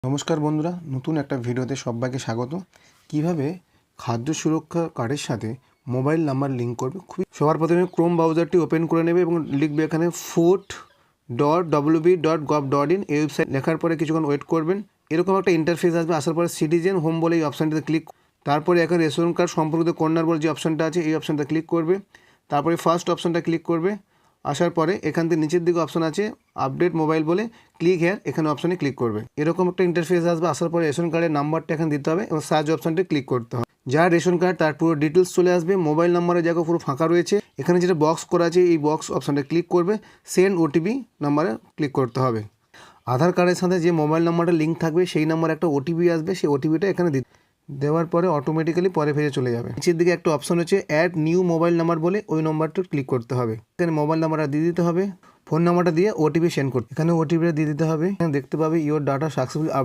নমস্কার বন্ধুরা, নতুন একটা ভিডিওতে সবাইকে স্বাগত। কিভাবে খাদ্য সুরক্ষা কার্ডের সাথে মোবাইল নাম্বার লিঙ্ক করবে। সবার প্রথমে ক্রোম ব্রাউজারটি ওপেন করে নেবে এবং লিখবে এখানে food.wb.gov.in এই ওয়েবসাইট। লেখার পরে কিছুক্ষণ ওয়েট করবেন, এরকম একটা ইন্টারফেস আসবে। আসার পরে সিটিজেন হোম বলে এই অপশানটিতে ক্লিক, তারপরে এখানে রেশন কার্ড সম্পর্কিত কর্নার বলে যে অপশানটা আছে এই অপশানটা ক্লিক করবে। তারপরে ফার্স্ট অপশানটা ক্লিক করবে। আসার পরে এখান থেকে নিচের দিকে অপশান আছে আপডেট মোবাইল বলে, ক্লিক হেয়ার এখানে অপশানে ক্লিক করবে। এরকম একটা ইন্টারফেস আসবে। আসার পরে রেশন কার্ডের নাম্বারটা এখানে দিতে হবে এবং সার্চ অপশানটি ক্লিক করতে হবে। যার রেশন কার্ড তার পুরো ডিটেলস চলে আসবে। মোবাইল নাম্বারের জায়গা পুরো ফাঁকা রয়েছে। এখানে যেটা বক্স করা আছে এই বক্স অপশানটা ক্লিক করবে, সেন্ড ওটিপি নাম্বারে ক্লিক করতে হবে। আধার কার্ডের সাথে যে মোবাইল নাম্বারটা লিঙ্ক থাকবে সেই নাম্বারে একটা ওটিপি আসবে, সেই ওটিপিটা এখানে দেওয়ার পরে অটোমেটিক্যালি পরে ফিরে চলে যাবে। নিচের দিকে একটা অপশন হচ্ছে অ্যাড নিউ মোবাইল নাম্বার বলে, ওই নাম্বারটা ক্লিক করতে হবে। এখানে মোবাইল নাম্বারটা দিয়ে দিতে হবে, ফোন নাম্বারটা দিয়ে ওটিপি সেন্ড করতে, এখানে ওটিপিটা দিয়ে দিতে হবে। এখানে দেখতে পাবে ইওর ডাটা সাকসেসফুলি